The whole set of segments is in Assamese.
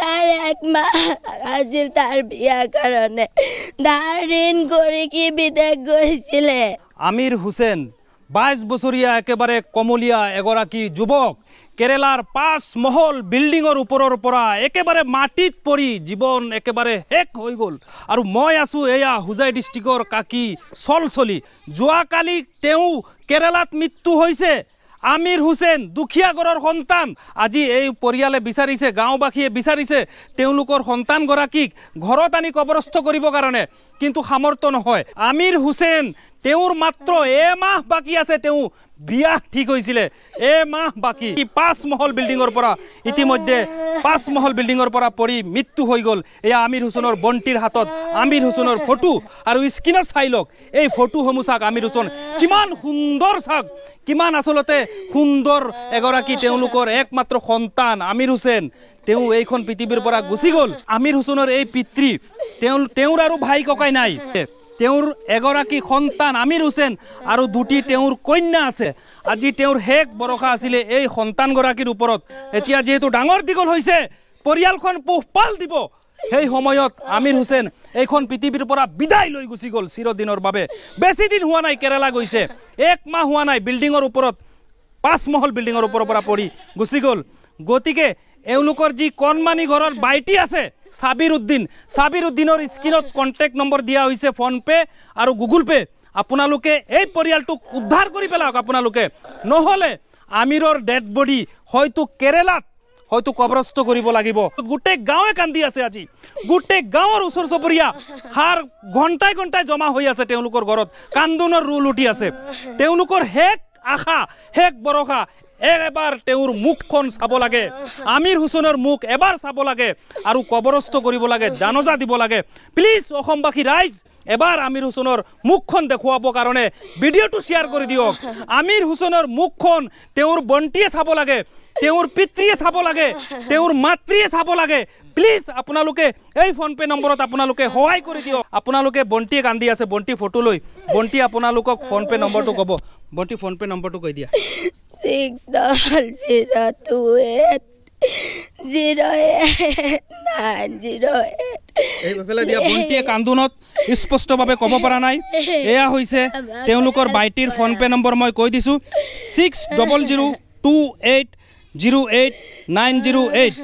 তাৰ 1 মাস আছিল তাৰ বিয়াৰ কাৰণে ধাৰ ঋণ কৰে কি বিদেশ গৈছিলে। আমিৰ হুসেন 22 বছৰীয়া একেবাৰে কমলীয়া এগৰাকী যুৱক কেৰেলাৰ 5 মহল বিল্ডিঙৰ ওপৰৰ পৰা একেবাৰে মাটিত পৰি জীৱন একেবাৰে শেষ হৈ গ'ল। আৰু মই আছোঁ এয়া হুজাই ডিষ্ট্ৰিক্টৰ কাকি চলচলি। যোৱাকালি তেওঁ কেৰেলাত মৃত্যু হৈছে। আমিৰ হুসেন দুখীয়া ঘৰৰ সন্তান। আজি এই পৰিয়ালে বিচাৰিছে, গাঁওবাসীয়ে বিচাৰিছে তেওঁলোকৰ সন্তানগৰাকীক ঘৰত আনি কবৰস্থ কৰিবৰ কাৰণে, কিন্তু সামৰ্থ্য নহয়। আমিৰ হুসেন তেওঁৰ মাত্ৰ এমাহ বাকী আছে, তেওঁ বিয়া ঠিক হৈছিলে, এমাহ বাকী। 5 মহল বিল্ডিঙৰ পৰা ইতিমধ্যে 5 মহল বিল্ডিঙৰ পৰা পৰি মৃত্যু হৈ গ'ল। এয়া আমিৰ হুসেনৰ বন্তিৰ হাতত আমিৰ হুসেনৰ ফটো আৰু স্ক্ৰীনত চাই লওক এই ফটোসমূহ চাওক। আমিৰ হুসেন কিমান সুন্দৰ, চাওক কিমান আচলতে সুন্দৰ এগৰাকী তেওঁলোকৰ একমাত্ৰ সন্তান আমিৰ হুসেন। তেওঁ এইখন পৃথিৱীৰ পৰা গুচি গ'ল। আমিৰ হুসেনৰ এই পিতৃ, তেওঁৰ আৰু ভাই ককাই নাই। তেওঁৰ এগৰাকী সন্তান আমিৰ হুসেন আৰু 2টি তেওঁৰ কন্যা আছে। আজি তেওঁৰ শেষ ভৰসা আছিলে এই সন্তানগৰাকীৰ ওপৰত। এতিয়া যিহেতু ডাঙৰ দীঘল হৈছে, পৰিয়ালখন পোহপাল দিব, সেই সময়ত আমিৰ হুসেন এইখন পৃথিৱীৰ পৰা বিদায় লৈ গুচি গ'ল চিৰদিনৰ বাবে। বেছি দিন হোৱা নাই কেৰেলা গৈছে, 1 মাহ হোৱা নাই বিল্ডিঙৰ ওপৰত 5 মহল বিল্ডিঙৰ ওপৰৰ পৰা পৰি গুচি গ'ল। গতিকে এওঁলোকৰ যি কণমানি ঘৰৰ বাইটি আছে সাবিৰ উদ্দিনৰ স্ক্ৰীনত কণ্টেক্ট নম্বৰ দিয়া হৈছে, ফোনপে আৰু গুগল পে। আপোনালোকে এই পৰিয়ালটোক উদ্ধাৰ কৰি পেলাওক আপোনালোকে, নহ'লে আমিৰৰ ডেড বডি হয়তো কেৰেলাত হয়তো কবৰস্থ কৰিব লাগিব। গোটেই গাঁৱে কান্দি আছে। আজি গোটেই গাঁৱৰ ওচৰ চুবুৰীয়া হাৰ ঘণ্টাই ঘণ্টাই জমা হৈ আছে তেওঁলোকৰ ঘৰত, কান্দোনৰ ৰোল উঠি আছে। তেওঁলোকৰ শেষ আশা, শেষ ভৰসা এবাৰ তেওঁৰ মুখখন চাব লাগে, আমিৰ হুসেনৰ মুখ এবাৰ চাব লাগে আৰু কবৰস্থ কৰিব লাগে, জানজা দিব লাগে। প্লিজ অসমবাসী ৰাইজ এবাৰ আমিৰ হুসেনৰ মুখখন দেখুৱাবৰ কাৰণে ভিডিঅ'টো শ্বেয়াৰ কৰি দিয়ক। আমিৰ হুসেনৰ মুখখন তেওঁৰ বন্তিয়ে চাব লাগে, তেওঁৰ পিতৃয়ে চাব লাগে, তেওঁৰ মাতৃয়ে চাব লাগে। প্লিজ আপোনালোকে এই ফোনপে নম্বৰত আপোনালোকে সহায় কৰি দিয়ক। আপোনালোকে বন্তিয়ে কান্দি আছে, বন্তি ফটো লৈ। বন্তি আপোনালোকক ফোনপে নম্বৰটো ক'ব। বন্তি ফোনপে নম্বৰটো কৈ দিয়া। 6028080908। এইফালে দিয়া। বন্তিয়ে কান্দোনত স্পষ্টভাৱে ক'ব পৰা নাই। এয়া হৈছে তেওঁলোকৰ বাইটিৰ ফোনপে নম্বৰ, মই কৈ দিছোঁ 6002808908।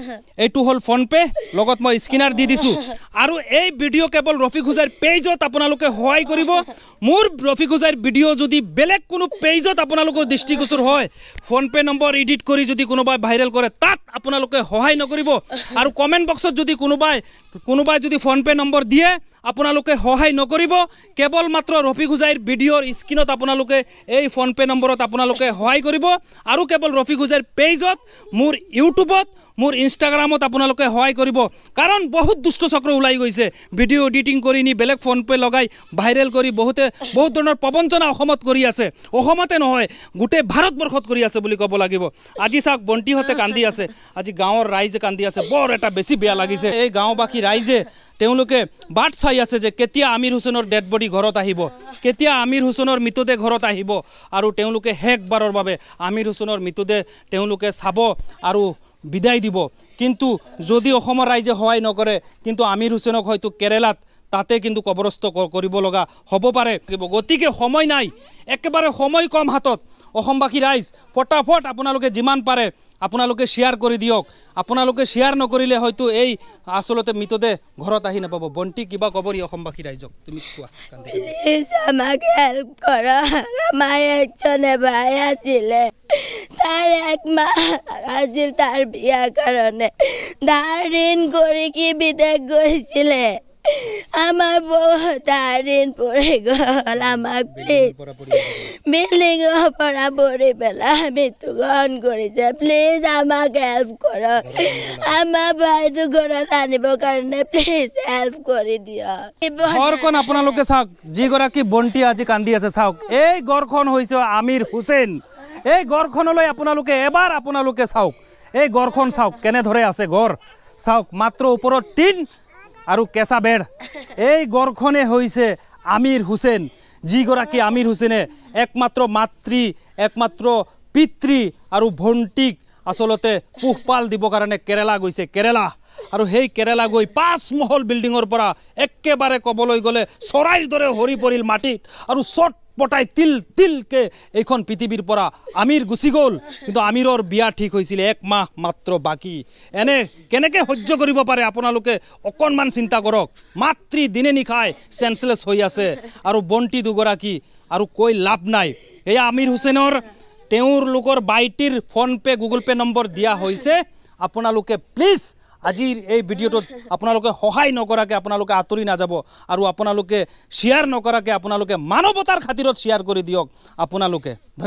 এইটো হ'ল ফোনপে, লগত মই স্কেনাৰ দি দিছোঁ। আৰু এই ভিডিঅ' কেৱল ৰফিক হুজাইৰ পেজত আপোনালোকে সহায় কৰিব। মোৰ ৰফিক হুজাইৰ ভিডিঅ' যদি বেলেগ কোনো পেজত আপোনালোকৰ দৃষ্টিগোচৰ হয়, ফোনপে নম্বৰ এডিট কৰি যদি কোনোবাই ভাইৰেল কৰে, তাত আপোনালোকে সহায় নকৰিব। আৰু কমেণ্ট বক্সত যদি কোনোবাই যদি ফোনপে নম্বৰ দিয়ে, আপোনালোকে সহায় নকৰিব। কেৱল মাত্ৰ ৰফিক হুজাইৰ ভিডিঅ'ৰ স্ক্ৰীনত আপোনালোকে এই ফোনপে নম্বৰত আপোনালোকে সহায় কৰিব। আৰু কেৱল ৰফিক হুজাইৰ পেজত, মোৰ ইউটিউবত, মোৰ ইনষ্টাগ্ৰামত আপোনালোকে সহায় কৰিব। কাৰণ বহুত দুষ্ট চক্ৰ ওলাই গৈছে, ভিডিঅ' এডিটিং কৰি নি বেলেগ ফোনপে লগাই ভাইৰেল কৰি বহুত ধৰণৰ প্ৰবঞ্চনা অসমত কৰি আছে। অসমতে নহয়, গোটেই ভাৰতবৰ্ষত কৰি আছে বুলি ক'ব লাগিব। আজি চাওক বন্তিহঁতে কান্দি আছে, আজি গাঁৱৰ ৰাইজে কান্দি আছে। বৰ এটা বেছি বেয়া লাগিছে। এই গাঁওবাসী ৰাইজে তেওঁলোকে বাট চাই আছে যে কেতিয়া আমিৰ হুসেনৰ ডেড বডি ঘৰত আহিব, কেতিয়া আমিৰ হুসেনৰ মৃতদেহ ঘৰত আহিব, আৰু তেওঁলোকে শেষবাৰৰ বাবে আমিৰ হুসেনৰ মৃতদেহ তেওঁলোকে চাব আৰু বিদায় দিব। কিন্তু যদি অসমৰ ৰাইজে সহায় নকৰে, কিন্তু আমিৰ হুসেনক হয়তো কেৰেলাত তাতে কিন্তু কবৰস্থ কৰিব লগা হ'ব পাৰে। গতিকে সময় নাই, একেবাৰে সময় কম হাতত। অসমবাসী ৰাইজ ফটাফট আপোনালোকে যিমান পাৰে আপোনালোকে শ্বেয়াৰ কৰি দিয়ক। আপোনালোকে শ্বেয়াৰ নকৰিলে হয়তো এই আচলতে মৃতদেহ ঘৰত আহি নাপাব। বন্তি কিবা ক'বৰি অসমবাসী ৰাইজক, তুমি কোৱা। প্লিজ আমাক হেল্প কৰা। আমাৰ একজনে ভাই আছিলে, তার 1 মাস আছিল তার বিয়ার কারণে ধার ঋণ করে কি বিদেশ গৈছিলে। আমার বউ ধার ঋণ পড়ে গেল। আমাক প্লিজ বিল্ডিংৰ পৰা পৰি পেলাই মৃত্যুবৰণ কৰিছে। প্লিজ আমাক হেল্প কৰক। আমাৰ ভাইটো ঘৰত আনিবৰ কাৰণে প্লিজ হেল্প কৰি দিয়ক। ঘৰখন আপোনালোকে চাওক, যিগৰাকী বন্তি আজি কান্দি আছে, চাওক এই ঘৰখন হৈছে আমিৰ হুসেন। এই ঘৰখনলৈ আপোনালোকে চাওক, এই ঘৰখন চাওক কেনেদৰে আছে। ঘৰ চাওক, মাত্ৰ ওপৰত টিন আৰু কেঁচা বেৰ। এই ঘৰখনে হৈছে আমিৰ হুসেন, যিগৰাকী আমিৰ হুসেনে একমাত্ৰ মাতৃ, একমাত্ৰ পিতৃ আৰু ভণ্টিক আচলতে পোহপাল দিবৰ কাৰণে কেৰেলা গৈছে কেৰেলা আৰু সেই কেৰেলা গৈ 5 মহল বিল্ডিঙৰ পৰা একেবাৰে ক'বলৈ গ'লে চৰাইৰ দৰে হৰি পৰিল মাটিত আৰু চট পটাই তিল তিলকে এইখন পৃথিৱীৰ পৰা আমিৰ গুচি গ'ল কিন্তু আমিৰৰ বিয়া ঠিক হৈছিল 1 মাহ মাত্ৰ বাকী এনে কেনেকৈ সহ্য কৰিব পাৰে আপোনালোকে অকণমান চিন্তা কৰক মাতৃ দিনে নিশাই চেঞ্চলেছ হৈ আছে আৰু বন্তি দুগৰাকী আৰু কৈ লাভ নাই এয়া আমিৰ হুছেইনৰ তেওঁৰ লোকৰ বাইটিৰ ফোনপে গুগল পে নম্বৰ দিয়া হৈছে আপোনালোকে প্লিজ আজিৰ এই ভিডিঅ'টোত আপোনালোকে সহায় নকৰাকৈ আপোনালোকে আঁতৰি নাযাব আৰু আপোনালোকে শ্বেয়াৰ নকৰাকৈ আপোনালোকে মানৱতাৰ খাতিৰত শ্বেয়াৰ কৰি দিয়ক আপোনালোকে ধন্যবাদ।